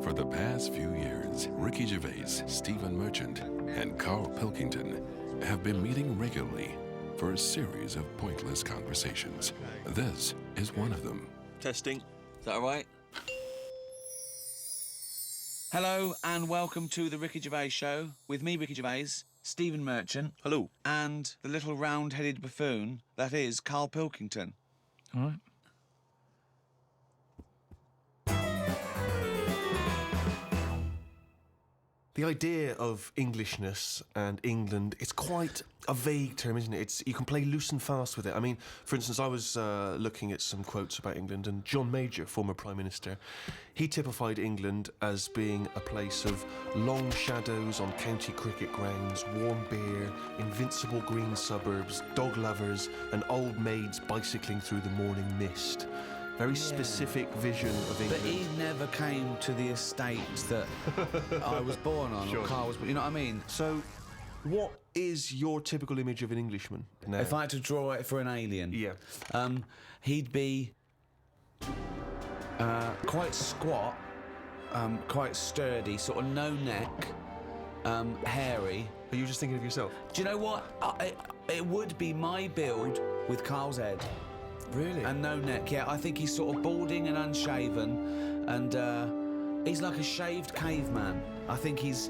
For the past few years, Ricky Gervais, Stephen Merchant, and Karl Pilkington have been meeting regularly for a series of pointless conversations. This is one of them. Testing. Is that all right? Hello and welcome to the Ricky Gervais Show with me, Ricky Gervais, Stephen Merchant. Hello. And the little round-headed buffoon that is Karl Pilkington. All right. The idea of Englishness and England, it's quite a vague term, isn't it? You can play loose and fast with it. I mean, for instance, I was looking at some quotes about England, and John Major, former Prime Minister, he typified England as being a place of long shadows on county cricket grounds, warm beer, invincible green suburbs, dog lovers, and old maids bicycling through the morning mist. Very specific vision of England. But he never came to the estate that I was born on, Sure. or Karl was, you know what I mean? So, what is your typical image of an Englishman now? If I had to draw it for an alien, Yeah. He'd be quite squat, quite sturdy, sort of no neck, hairy. Are you just thinking of yourself? Do you know what? It would be my build with Karl's head. Really? And no neck, yeah. I think he's sort of balding and unshaven, and he's like a shaved caveman. I think he's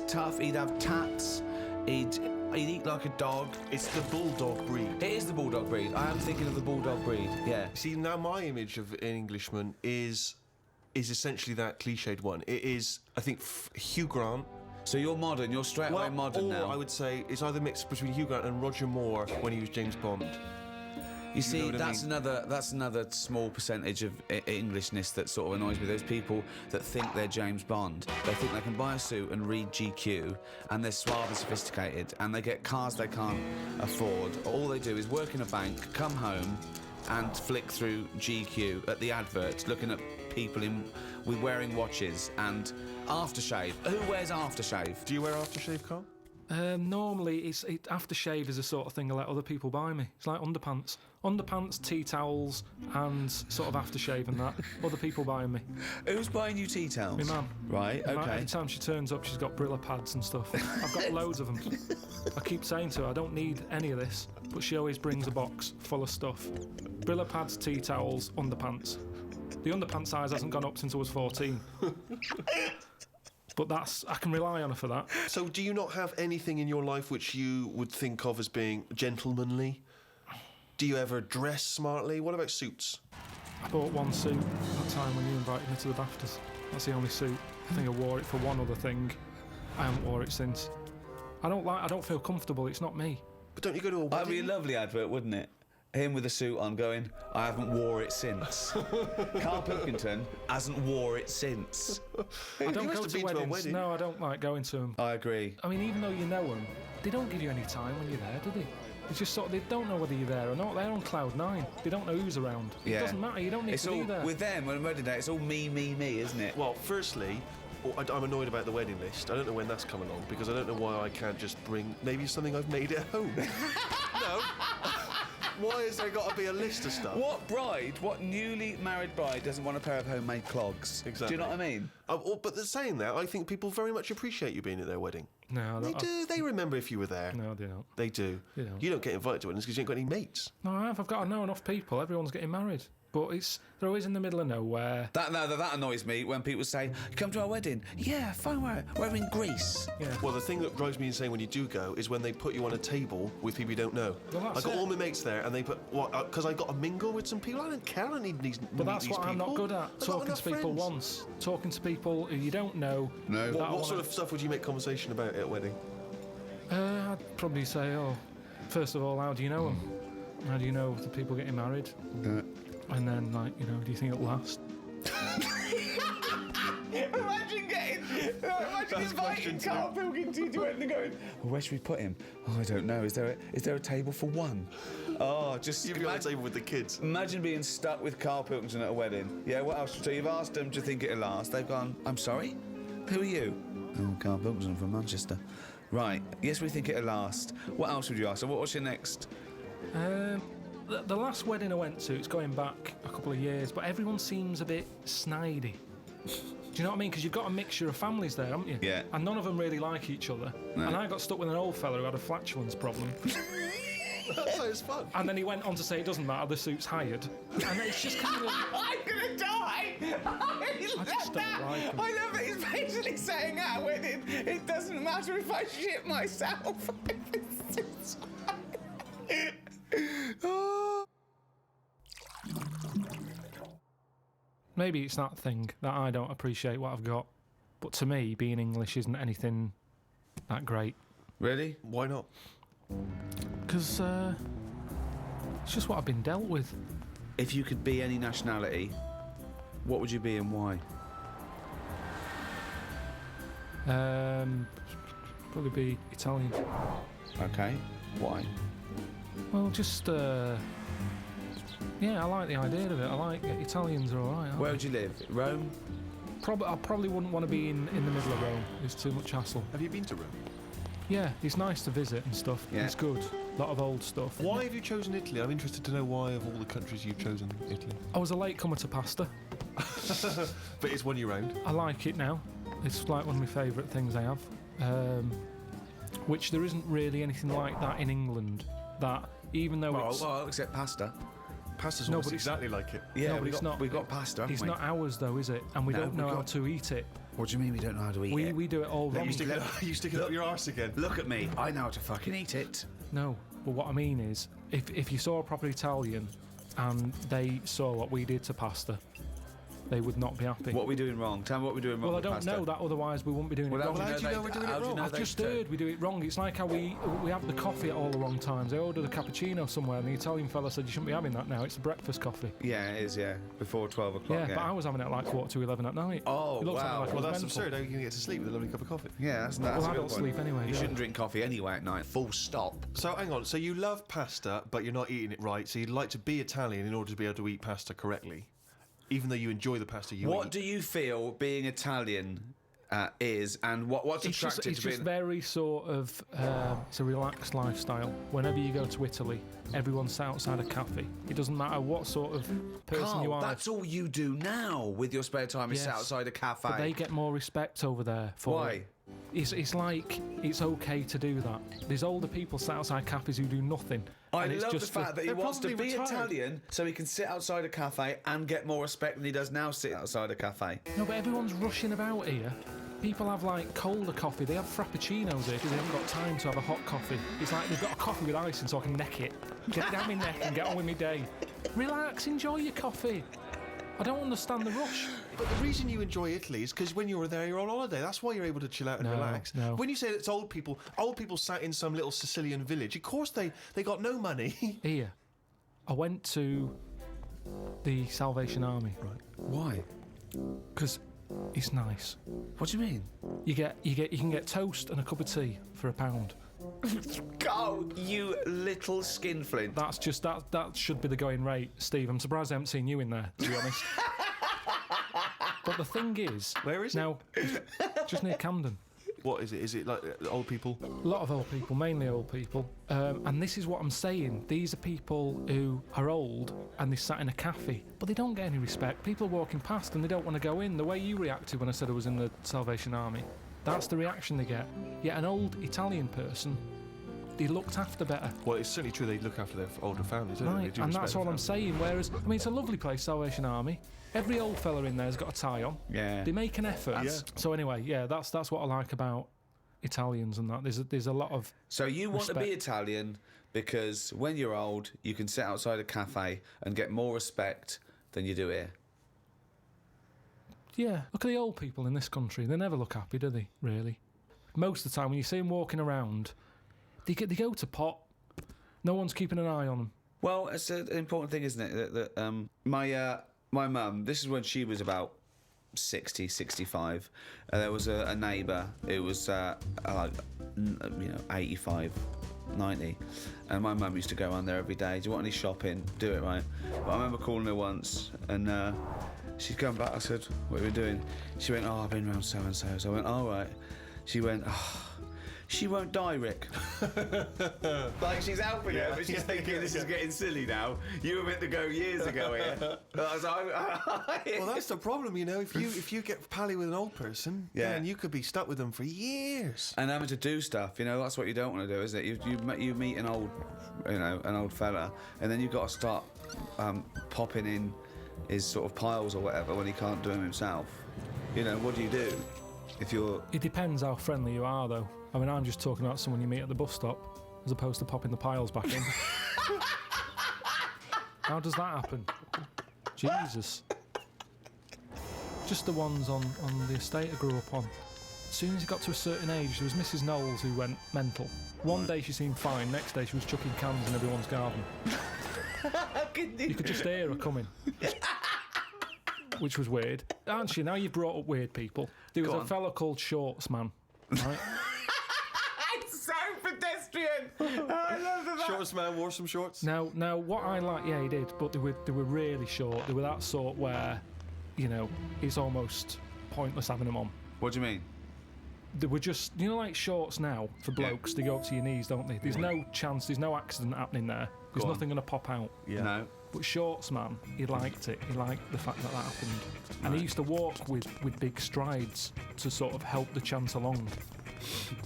tough. He'd have tats. He'd eat like a dog. It's the bulldog breed. It is the bulldog breed. I am thinking of the bulldog breed. Yeah. See, now my image of an Englishman is essentially that cliched one. It is, I think, Hugh Grant. So you're modern. You're straight away modern or now. I would say it's either mixed between Hugh Grant and Roger Moore when he was James Bond. You see, know what I mean? that's another small percentage of Englishness that sort of annoys me. Those people that think they're James Bond. They think they can buy a suit and read GQ, and they're suave and sophisticated, and they get cars they can't afford. All they do is work in a bank, come home, and flick through GQ at the adverts, looking at people with wearing watches and aftershave. Who wears aftershave? Do you wear aftershave, Karl? Normally, aftershave is the sort of thing I let other people buy me. It's like underpants, tea towels, and sort of aftershave and that. Other people buying me. Who's buying you tea towels? My mum. Right, okay. Every time she turns up, she's got Brilla pads and stuff. I've got loads of them. I keep saying to her, I don't need any of this, but she always brings a box full of stuff. Brilla pads, tea towels, underpants. The underpants size hasn't gone up since I was 14. But I can rely on her for that. So do you not have anything in your life which you would think of as being gentlemanly? Do you ever dress smartly? What about suits? I bought one suit that time when you invited me to the BAFTAs. That's the only suit. I think I wore it for one other thing. I haven't wore it since. I don't feel comfortable, it's not me. But don't you go to a wedding? That'd be a lovely advert, wouldn't it? Him with a suit on going, I haven't wore it since. Karl Pilkington hasn't wore it since. I don't must go have to been to a weddings. wedding. No, I don't like going to them. I agree. I mean, even though you know them, they don't give you any time when you're there, do they? It's just sort of, they don't know whether you're there or not. They're on cloud nine. They don't know who's around. Yeah. It doesn't matter. You don't need It's to all be there. with them on a wedding day. It's all me, isn't it? Well, firstly, I'm annoyed about the wedding list. I don't know when that's coming along because I don't know why I can't just bring maybe something I've made at home. No. Why has there got to be a list of stuff? What newly married bride doesn't want a pair of homemade clogs? Exactly. Do you know what I mean? But saying that, I think people very much appreciate you being at their wedding. No, They do. They remember if you were there. No, they don't. They do. They don't. You don't get invited to weddings because you ain't got any mates. No, I've got to know enough people. Everyone's getting married. But they're always in the middle of nowhere. That annoys me when people say, you come to our wedding? Yeah, fine, we're in Greece. Yeah. Well, the thing that drives me insane when you do go is when they put you on a table with people you don't know. Well, I that's got it. all my mates there, and they put because I got to mingle with some people. I don't care. I don't need these. But that's what I'm not good at. Talking to people once. Talking to people who you don't know. No. What sort of stuff would you make conversation about at a wedding? I'd probably say, first of all, how do you know them? How do you know the people getting married? And then, do you think it'll last? Imagine inviting Karl Pilkington to wedding and going, well, where should we put him? Oh, I don't know. Is there a table for one? Oh, just You'd be on the table with the kids. Imagine being stuck with Karl Pilkington at a wedding. Yeah, what else? So you've asked them, do you think it'll last? They've gone, I'm sorry? Who are you? Oh, Karl Pilkington from Manchester. Right, yes, we think it'll last. What else would you ask? So what's your next? The last wedding I went to, it's going back a couple of years, but everyone seems a bit snidey. Do you know what I mean? Because you've got a mixture of families there, haven't you? Yeah. And none of them really like each other. No. And I got stuck with an old fella who had a flatulence problem. That sounds fun. And then he went on to say it doesn't matter, the suit's hired. And it's just kind of... I'm gonna die! I just don't like him. I love it. He's basically saying that when it doesn't matter if I shit myself. Oh. Maybe it's that thing that I don't appreciate what I've got. But to me, being English isn't anything that great. Really? Why not? Because it's just what I've been dealt with. If you could be any nationality, what would you be and why? Probably be Italian. Okay. Why? Well, just yeah, I like the idea of it. I like it. Italians are alright. Where would you live? Rome? I probably wouldn't want to be in the middle of Rome. It's too much hassle. Have you been to Rome? Yeah, it's nice to visit and stuff. Yeah. It's good. A lot of old stuff. Why have you chosen Italy? I'm interested to know why, of all the countries you've chosen, Italy. I was a late comer to pasta. But it's won you round. I like it now. It's like one of my favourite things I have. Which there isn't really anything like that in England. That even though it's Well, except pasta. Pasta's No, almost but it's- exactly like it. Yeah, No, but it's not. We've got pasta, haven't it's we? not ours though, is it? And we No, don't know we've how got- to eat it. What do you mean we don't know how to eat it? We do it all wrong. You stick it up your arse again. Look at me. I know how to fucking eat it. No, but what I mean is, if you saw a proper Italian and they saw what we did to pasta, they would not be happy. What are we doing wrong? Tell me what we're doing wrong Well, I with don't pasta. know that, otherwise we wouldn't be doing Well, it wrong. how do you know we're doing it how do you wrong? know I've they just don't? heard we do it wrong. It's like how we have the coffee at all the wrong times. I ordered a cappuccino somewhere and the Italian fella said you shouldn't be having that now. It's a breakfast coffee. Yeah, it is, yeah. Before 12 o'clock, Yeah, yeah. but I was having it at like 11:15 at night. Oh, It looks wow. like I Well, was that's mental. absurd. How are you going to get to sleep with a lovely cup of coffee? Yeah, that's Well, a good adults one. sleep anyway, You yeah. shouldn't drink coffee anyway at night. Full stop. So, hang on. So, you love pasta, but you're not eating it right. So, you'd like to be Italian in order to be able to eat pasta correctly, even though you enjoy the pasta you What eat. do you feel being Italian is, and what's It's just, attractive it's to just being... very sort of, it's a relaxed lifestyle. Whenever you go to Italy, everyone's sat outside a cafe. It doesn't matter what sort of person Carl, you are. that's all you do now with your spare time is sit Yes, outside a cafe. But they get more respect over there for Why? it. It's like it's okay to do that. There's older people sat outside cafes who do nothing. I and it's love the just fact that he they're wants to probably be retired. Italian so he can sit outside a cafe and get more respect than he does now sitting outside a cafe. No, but everyone's rushing about here. People have like colder coffee. They have frappuccinos here because they haven't got time to have a hot coffee. It's like they've got a coffee with ice in so I can neck it. Get it down my neck and get on with my day. Relax, enjoy your coffee. I don't understand the rush. But the reason you enjoy Italy is because when you were there, you're on holiday. That's why you're able to chill out and No, relax. no. When you say it's old people sat in some little Sicilian village. Of course, they got no money. Here, I went to the Salvation Army, right? Why? Because it's nice. What do you mean? You can get toast and a cup of tea for £1. Go, you little skinflint. That's just that should be the going rate, Steve. I'm surprised I haven't seen you in there, to be honest. But the thing is, Where is it? now, just near Camden. What is it? Is it like old people? A lot of old people, mainly old people. And this is what I'm saying. These are people who are old and they sat in a cafe, but they don't get any respect. People are walking past and they don't want to go in. The way you reacted when I said I was in the Salvation Army, that's the reaction they get. Yet an old Italian person, they looked after better. Well, it's certainly true they look after their older families, don't they? Right, They do and respect that's their all I'm families. saying. Whereas, I mean, it's a lovely place, Salvation Army. Every old fella in there's got a tie on. Yeah. They make an effort. Yeah. So anyway, yeah, that's what I like about Italians and that. There's a lot of So you want to be Respect. Italian because when you're old, you can sit outside a cafe and get more respect than you do here. yeah. Look at the old people in this country. They never look happy, do they? Really. Most of the time, when you see them walking around, they go to pot. No one's keeping an eye on them. Well, it's an important thing, isn't it? That my mum, this is when she was about 60, 65. There was a neighbour who was like, 85, 90. And my mum used to go around there every day. Do you want any shopping? Do it, right? But I remember calling her once and she'd come back. I said, what are we doing? She went, I've been round so-and-so. So I went, all right. She went, She won't die, Rick. Like she's helping her, but she's thinking this is getting silly now. You were meant to go years ago here. Well, that's the problem, you know. If you get pally with an old person, then you could be stuck with them for years. And having to do stuff, you know, that's what you don't want to do, is it? You meet an old fella, and then you've got to start popping in his sort of piles or whatever when he can't do them himself. You know, what do you do if you're... It depends how friendly you are, though. I mean, I'm just talking about someone you meet at the bus stop, as opposed to popping the piles back in. How does that happen? Jesus. Just the ones on the estate I grew up on. As soon as he got to a certain age, there was Mrs. Knowles who went mental. One day she seemed fine, next day she was chucking cans in everyone's garden. You could just hear her coming. Which was weird. Aren't you? Now you've brought up weird people. There was a fella called Shorts Man, right? It's so pedestrian! I love that. Shorts man wore some shorts. Now, what I like, yeah, he did, but they were really short. They were that sort where, you know, it's almost pointless having them on. What do you mean? They were just, you know, like shorts now for blokes. They go up to your knees, don't they? There's no chance. There's no accident happening there. There's nothing going to pop out. Yeah. No. But Shorts Man, he liked it. He liked the fact that happened. And he used to walk with big strides to sort of help the chance along.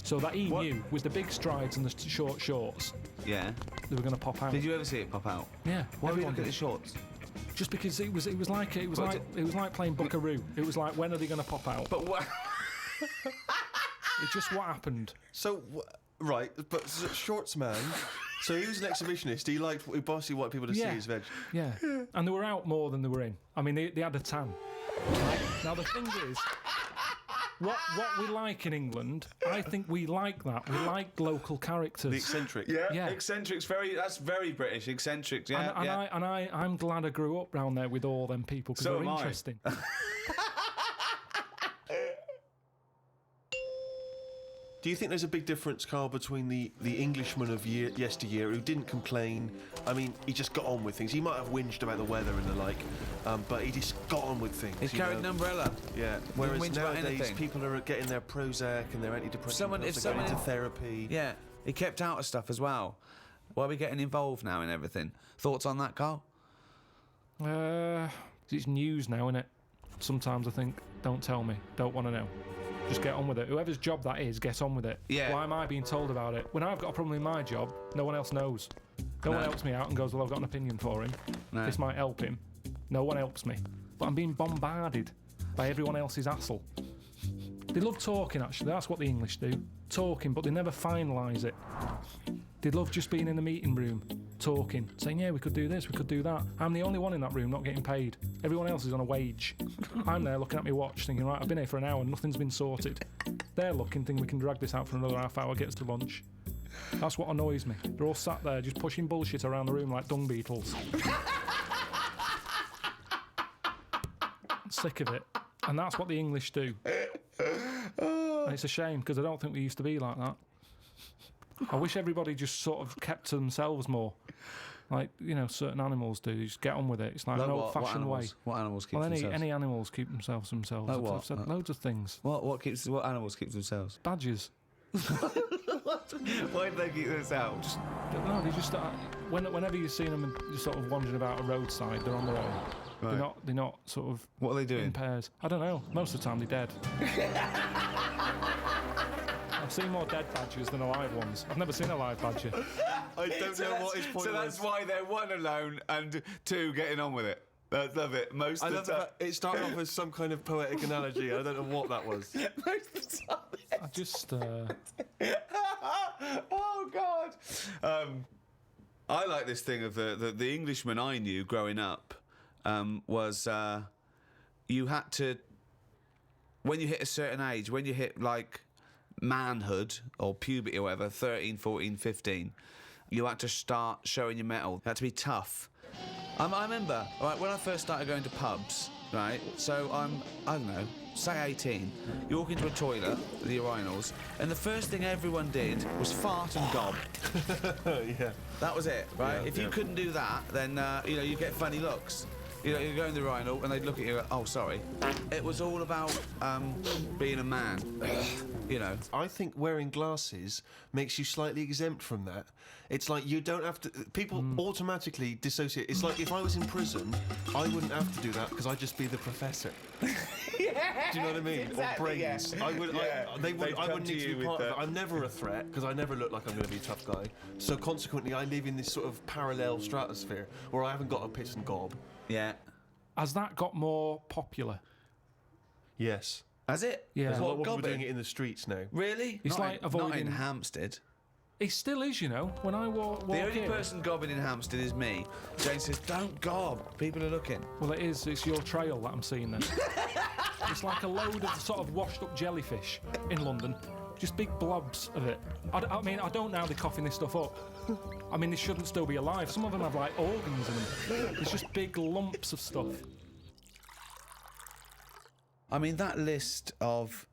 So that he knew, with the big strides and the short shorts, Yeah. they were going to pop out. Did you ever see it pop out? Yeah. Why were you everyone looking at did. the shorts? Just because it was like playing Buckaroo. It was like, when are they going to pop out? But what? It's just what happened. So, right, but shorts man. So he was an exhibitionist. He basically wanted people to see his veg. Yeah. And they were out more than they were in. I mean, they had a tan. Right? Now, the thing is, what we like in England, I think we like that. We like local characters. The eccentric. Yeah. Eccentrics, that's very British. Eccentrics, yeah. I'm glad I grew up round there with all them people because So they're am I. interesting. Do you think there's a big difference, Karl, between the Englishman of yesteryear who didn't complain? I mean, he just got on with things. He might have whinged about the weather and the like, but he just got on with things. He carried an umbrella. Yeah. Didn't Whereas whinge about nowadays, anything. people are getting their Prozac and their antidepressants. If They're going someone- into therapy. Yeah, he kept out of stuff as well. Why are we getting involved now in everything? Thoughts on that, Karl? It's news now, innit? Sometimes I think, don't tell me, don't want to know. Just get on with it. Whoever's job that is, get on with it. Yeah. Why am I being told about it? When I've got a problem in my job, no one else knows. No one helps me out and goes, well, I've got an opinion for him. No. This might help him. No one helps me. But I'm being bombarded by everyone else's hassle. They love talking, actually. That's what the English do. Talking, but they never finalise it. They love just being in the meeting room, talking, saying, yeah, we could do this, we could do that. I'm the only one in that room not getting paid. Everyone else is on a wage. I'm there looking at my watch, thinking, right, I've been here for an hour and nothing's been sorted. They're looking, thinking we can drag this out for another half hour, get us to lunch. That's what annoys me. They're all sat there just pushing bullshit around the room like dung beetles. I'm sick of it. And that's what the English do. And it's a shame, because I don't think we used to be like that. I wish everybody just sort of kept to themselves more. Like, you know, certain animals do. Just get on with it. It's like an old-fashioned way. What animals keep Well, themselves? any animals keep themselves themselves. Like what? I've said loads of things. What animals keep themselves? Badgers. Why do they keep themselves? No, they just whenever you've seen them just sort of wandering about a roadside, they're on their own. Right. They're not sort of What are they doing? in pairs. I don't know. Most of the time they're dead. I've seen more dead badgers than alive ones. I've never seen a live badger. I don't know what his point So that's was. why they're one alone and two getting on with it. I love it. Most I of love the time. that it started off as some kind of poetic analogy. I don't know what that was. Most of the time. I just Oh God. I like this thing of the Englishman I knew growing up was you had to, when you hit a certain age, when you hit like manhood or puberty or whatever, 13, 14, 15, you had to start showing your mettle. You had to be tough. I remember, right, when I first started going to pubs, right, so I don't know, say 18, you walk into a toilet, the urinals, and the first thing everyone did was fart and gob. Yeah. That was it, right? Yeah, if you couldn't do that, then, you get funny looks. You know, you go in the urinal and they'd look at you. Oh, sorry. It was all about being a man. You know. I think wearing glasses makes you slightly exempt from that. It's like you don't have to. People automatically dissociate. It's like if I was in prison, I wouldn't have to do that because I'd just be the professor. Yeah. Do you know what I mean? Exactly, Or brains. yeah. I would. Yeah. I wouldn't need to be part of it. I'm never a threat because I never look like I'm going to be a tough guy. So consequently, I live in this sort of parallel stratosphere where I haven't got a piss and gob. Yeah. Has that got more popular? Yes. Has it? Yeah. There's a lot of What, people gobbing? doing it in the streets now. Really? It's not like in, not in avoiding- Hampstead. It still is, you know. When I walk The only in, person gobbing in Hampstead is me. Jane says, "Don't gob. People are looking." well, it is. It's your trail that I'm seeing then. It's like a load of sort of washed-up jellyfish in London. Just big blobs of it. I mean, I don't know how they're coughing this stuff up. I mean, they shouldn't still be alive. Some of them have, like, organs in them. It's just big lumps of stuff. I mean, that list of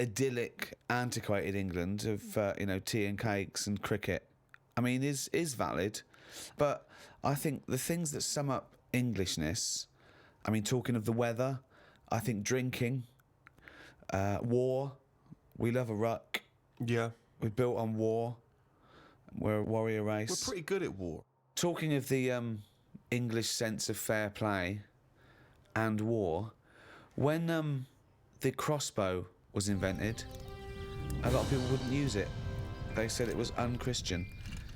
idyllic, antiquated England of you know, tea and cakes and cricket, I mean, is valid. But I think the things that sum up Englishness, I mean, talking of the weather, I think drinking, war. We love a ruck. Yeah. We're built on war. We're a warrior race. We're pretty good at war. Talking of the English sense of fair play and war, when the crossbow was invented, a lot of people wouldn't use it. They said it was unchristian.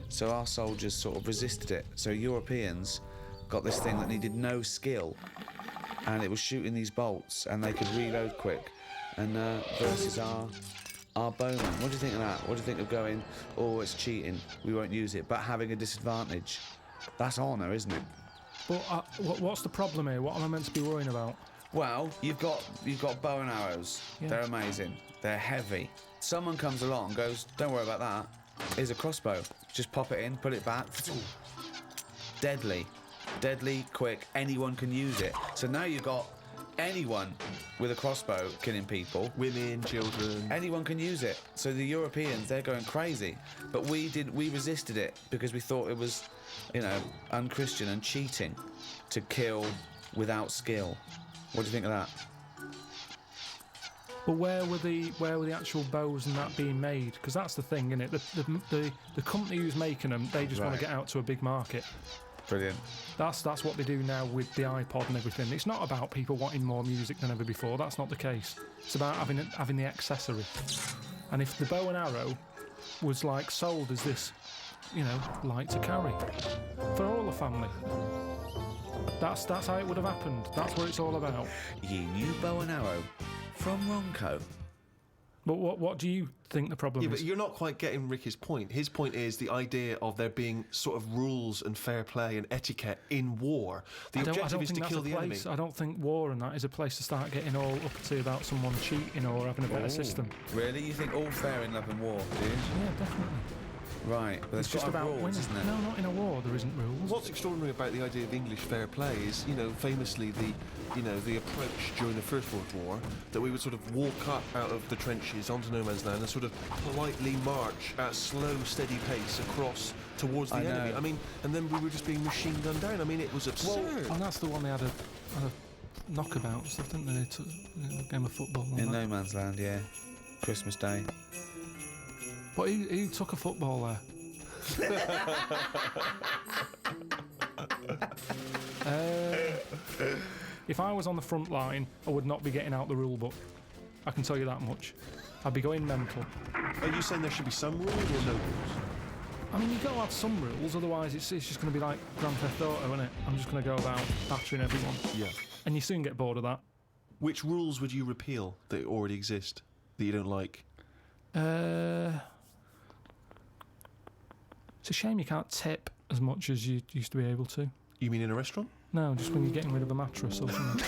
So our soldiers sort of resisted it. So Europeans got this thing that needed no skill, and it was shooting these bolts, and they could reload quick. And versus our bowmen. What do you think of that? What do you think of going, oh, it's cheating, we won't use it, but having a disadvantage? That's honour, isn't it? But what's the problem here? What am I meant to be worrying about? Well, you've got bow and arrows. Yeah. They're amazing. They're heavy. Someone comes along and goes, don't worry about that. Here's a crossbow. Just pop it in, put it back. Deadly. Deadly, quick. Anyone can use it. So now you've got anyone with a crossbow killing people. Women, children. Anyone can use it. So the Europeans, they're going crazy. But we resisted it because we thought it was, you know, unchristian and cheating to kill without skill. What do you think of that? But where were the actual bows and that being made? Because that's the thing, isn't it? The company who's making them, they just want Right. to get out to a big market. Brilliant. That's what they do now with the iPod and everything. It's not about people wanting more music than ever before. That's not the case. It's about having the accessory. And if the bow and arrow was like sold as this, you know, light to carry for all the family, that's how it would have happened. That's what it's all about. Ye new bow and arrow from Ronco. But what do you think the problem Yeah, is? but you're not quite getting Ricky's point. His point is the idea of there being sort of rules and fair play and etiquette in war. The objective is to kill the enemy. I don't think war and that is a place to start getting all uppity about someone cheating or having a better system. Really? You think all fair in love and war, do you? Yeah, definitely. Right. But It's there's just got to have about rules, winning. isn't it? No, not in a war. There isn't rules. What's extraordinary about the idea of English fair play is, you know, famously the approach during the First World War that we would sort of walk up out of the trenches onto no man's land and sort of politely march at a slow, steady pace across towards the I know. enemy. I mean, and then we were just being machine gunned down. I mean, it was absurd. And that's the one they had a knockabout and stuff, didn't they? They took a game of football. And In that. no man's land, yeah. Christmas Day. But who took a football there? If I was on the front line, I would not be getting out the rule book. I can tell you that much. I'd be going mental. Are you saying there should be some rules or no rules? I mean, you've got to have some rules, otherwise it's just going to be like Grand Theft Auto, isn't it? I'm just going to go about battering everyone. Yeah. And you soon get bored of that. Which rules would you repeal that already exist that you don't like? It's a shame you can't tip as much as you used to be able to. You mean in a restaurant? No, just when you're getting rid of a mattress or something.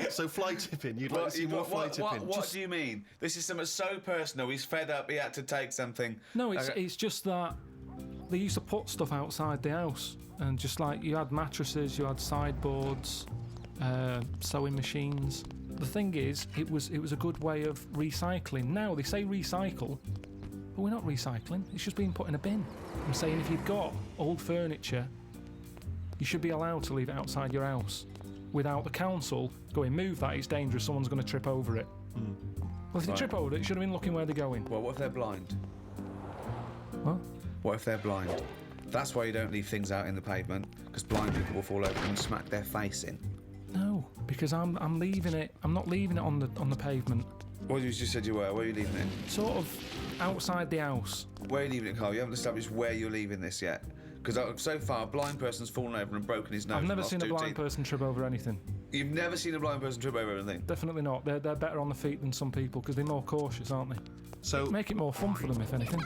So fly tipping, you'd like to see more fly tipping. What do you mean? This is something so personal. He's fed up. He had to take something. No, it's just that they used to put stuff outside the house, and just like you had mattresses, you had sideboards, sewing machines. The thing is, it was a good way of recycling. Now they say recycle, but we're not recycling. It's just being put in a bin. I'm saying if you've got old furniture You should be allowed to leave it outside your house without the council going, move that, it's dangerous, someone's going to trip over it. Well, if they trip over it, should have been looking where they're going. Well, what if they're blind? What? What if they're blind? That's why you don't leave things out in the pavement, because blind people will fall over and smack their face in. No, because I'm leaving it. I'm not leaving it on the pavement. Well, you just said you were. Where are you leaving it? Sort of outside the house. Where are you leaving it, Carl? You haven't established where you're leaving this yet. Because so far, a blind person's fallen over and broken his nose. I've never and lost seen a 2 blind teeth. person trip over anything. You've never seen a blind person trip over anything? Definitely not. They're better on the feet than some people because they're more cautious, aren't they? So Make it more fun for them, if anything.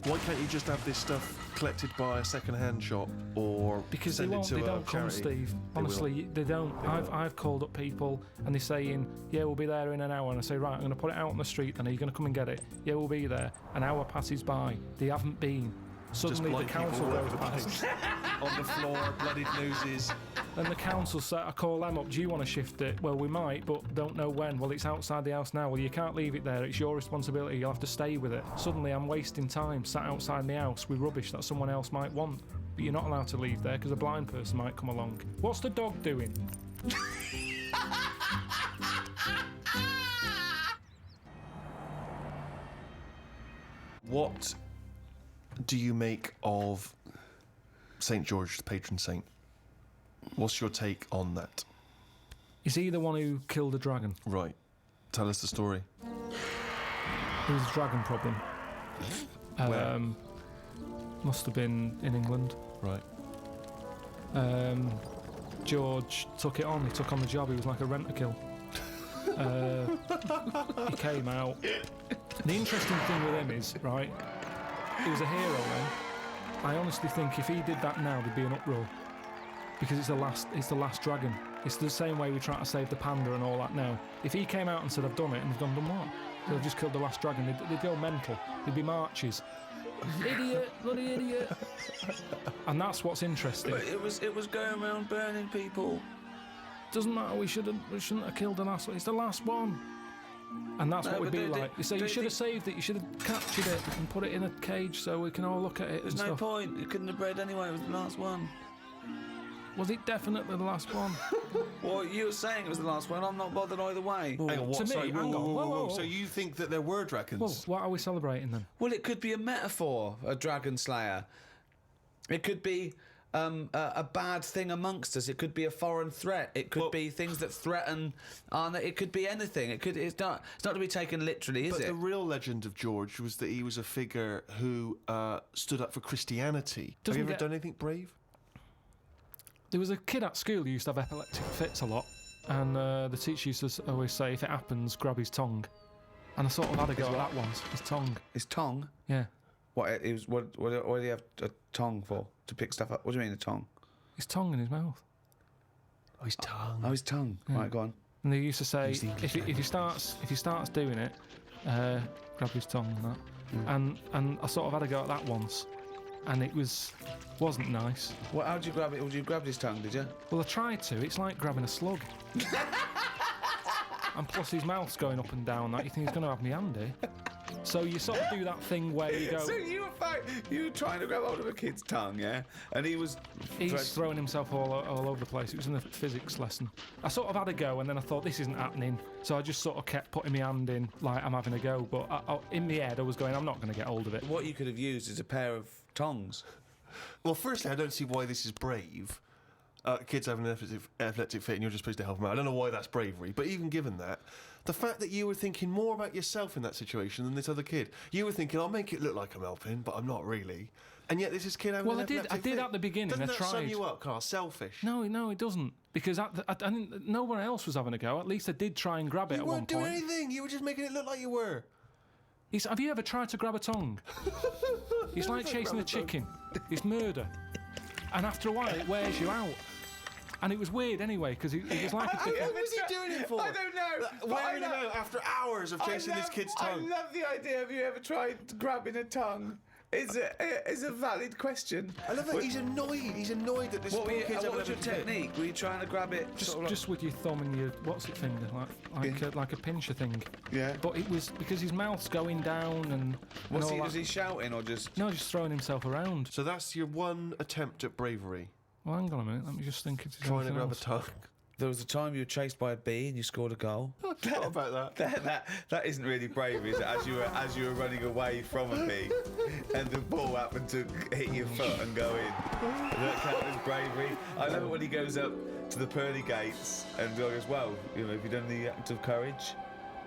why can't you just have this stuff collected by a second-hand shop or Because they send won't. it to They a don't come, charity? Steve. They will. Honestly, they don't. I've called up people and they're saying, "Yeah, we'll be there in an hour." And I say, "Right, I'm going to put it out on the street. And are you going to come and get it?" "Yeah, we'll be there." An hour passes by. They haven't been. Suddenly, the blind people council all over goes the past. on the floor, bloodied noses. Then the council said, I call them up, do you want to shift it? Well, we might, but don't know when. Well, it's outside the house now. Well, you can't leave it there. It's your responsibility. You'll have to stay with it. Suddenly, I'm wasting time sat outside my house with rubbish that someone else might want. But you're not allowed to leave there because a blind person might come along. What's the dog doing? What do you make of St. George, the patron saint? What's your take on that? Is he the one who killed the dragon? Right. Tell us the story. There was a dragon problem. Where? Must have been in England. Right. George took it on. He took on the job. He was like a rent-a-kill. He came out. The interesting thing with him is, right, he was a hero then. I honestly think if he did that now, there'd be an uproar. Because it's the last dragon. It's the same way we try to save the panda and all that now. If he came out and said, I've done it, and they've done what? They've just killed the last dragon, they'd go mental. There'd be marches. Idiot, bloody idiot. And that's what's interesting. But it was going around burning people. Doesn't matter, we shouldn't have killed the last one. It's the last one. And that's No, what we'd but be they- like. You say they- you should have saved it, you should have captured it and put it in a cage so we can all look at it There's and no stuff. point. It couldn't have bred anyway. It was the last one. Was it definitely the last one? Well, you were saying it was the last one. I'm not bothered either way. Hang on, what? To me, Sorry, hang on. Whoa. So you think that there were dragons? Well, what are we celebrating then? Well, it could be a metaphor, a dragon slayer. It could be a bad thing amongst us. It could be a foreign threat. It could be things that threaten. It could be anything. It's not to be taken literally, is But it? the real legend of George was that he was a figure who stood up for Christianity. Have you ever done anything brave? There was a kid at school who used to have epileptic fits a lot, and the teacher used to always say, if it happens, grab his tongue. And I sort of had a go at that once. His tongue. His tongue. Yeah. What? It was. What do you have a tongue for? To pick stuff up? What do you mean a tongue? His tongue in his mouth. Oh, his tongue. Oh, his tongue. Right, go on. And they used to say, Use the English if he starts doing it, grab his tongue and that. And I sort of had a go at that once, and it wasn't nice. Well, how'd you grab it? Would you grab his tongue? Did you? Well, I tried to. It's like grabbing a slug. And plus his mouth's going up and down. Like you think he's going to have me handy. So you sort of do that thing where you go. So you were trying to grab hold of a kid's tongue, yeah? And he was. He's throwing himself all over the place. It was in the physics lesson. I sort of had a go, and then I thought, this isn't happening. So I just sort of kept putting my hand in, like I'm having a go. But in my head, I was going, I'm not going to get hold of it. What you could have used is a pair of tongs. Well, firstly, I don't see why this is brave. Kids having an epileptic fit and you're just supposed to help them out. I don't know why that's bravery, but even given that, the fact that you were thinking more about yourself in that situation than this other kid. You were thinking, I'll make it look like I'm helping, but I'm not really. And yet this is kid having Well, an I did epileptic fit. at the beginning. Doesn't I that tried. sum you up, Karl? Selfish. No, it doesn't. Because no one else was having a go. At least I did try and grab it You at one weren't doing point. anything. You were just making it look like you were. Have you ever tried to grab a tongue? It's like chasing a chicken. It's murder. And after a while, it wears you out. And it was weird anyway, because it was like a What different... was he doing it for? I don't know. Wearing it out after hours of chasing this kid's tongue. I love the idea. Have you ever tried grabbing a tongue? It's a valid question. I love that he's annoyed. He's annoyed that this What poor kid's was having your an epileptic fit. technique? Were you trying to grab it? Just with your thumb and your what's it finger, like a pincher thing. Yeah. But it was because his mouth's going down and all Was that. he shouting or just? No, just throwing himself around. So that's your one attempt at bravery. Well, hang on a minute. Let me just think. Trying to grab a tongue. There was a time you were chased by a bee and you scored a goal. I forgot about that. That isn't really brave, is it? As you were running away from a bee, and the ball happened to hit your foot and go in. Does that count as bravery? I love it when he goes up to the pearly gates and goes, "Well, you know, have you done the act of courage?"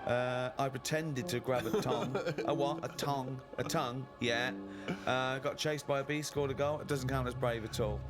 I pretended to grab a tongue. A what? A tongue? A tongue? Yeah. Got chased by a bee, scored a goal. It doesn't count as brave at all.